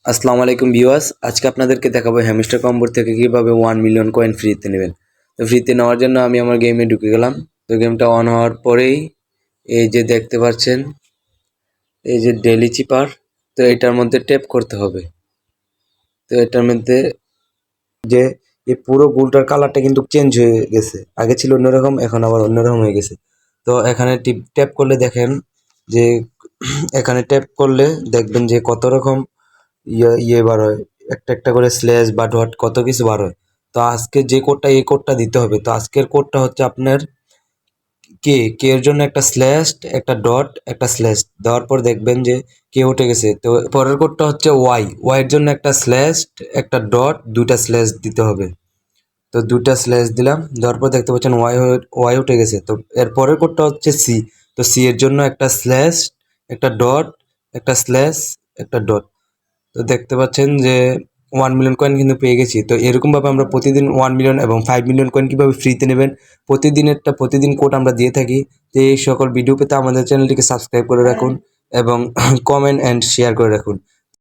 আসসালামু আলাইকুম ভিউয়ার্স, আজকে আপনাদেরকে দেখাবো হ্যামস্টার কম্বোর থেকে কিভাবে 1 মিলিয়ন কয়েন ফ্রিতে নেবেন। তো ফ্রিতে নেওয়ার জন্য আমি আমার গেমে ঢুকে গেলাম। তো গেমটা অন হওয়ার পরেই এই যে দেখতে পাচ্ছেন, এই যে ডেইলি চিপার, তো এটার মধ্যে ট্যাপ করতে হবে। তো এটার মধ্যে যে এই পুরো গোলটার কালারটা কিন্তু চেঞ্জ হয়ে গেছে, আগে ছিল অন্যরকম, এখন আবার অন্যরকম হয়ে গেছে। তো এখানে ট্যাপ করলে দেখেন যে এখানে ট্যাপ করলে দেখবেন যে কত রকম ইয়ে বার হয়, একটা একটা করে স্ল্যাশ বা ডট কত কিছু বার হয়। তো আজকে যে কোডটা, এই কোডটা দিতে হবে। তো আজকের কোডটা হচ্ছে আপনার কে এর জন্য একটা স্ল্যাশ, একটা ডট, একটা স্ল্যাশ দেওয়ার পর দেখবেন যে কে উঠে গেছে। তো পরের কোডটা হচ্ছে ওয়াই এর জন্য একটা স্ল্যাশ, একটা ডট, দুইটা স্ল্যাশ দিতে হবে। তো দুইটা স্ল্যাশ দিলাম, দেওয়ার পর দেখতে পাচ্ছেন ওয়াই উঠে গেছে। তো এর পরের কোডটা হচ্ছে সি। তো সি এর জন্য একটা স্ল্যাশ, একটা ডট, একটা স্ল্যাশ, একটা ডট। তো দেখতে পাচ্ছেন যে 1 মিলিয়ন কয়েন কিন্তু পেয়ে গেছি। তো এরকমভাবে আমরা প্রতিদিন 1 মিলিয়ন এবং 5 মিলিয়ন কয়েন কীভাবে ফ্রিতে নেবেন, প্রতিদিন কোড আমরা দিয়ে থাকি। তো এই সকল ভিডিও পেতে আমাদের চ্যানেলটিকে সাবস্ক্রাইব করে রাখুন এবং কমেন্ট অ্যান্ড শেয়ার করে রাখুন।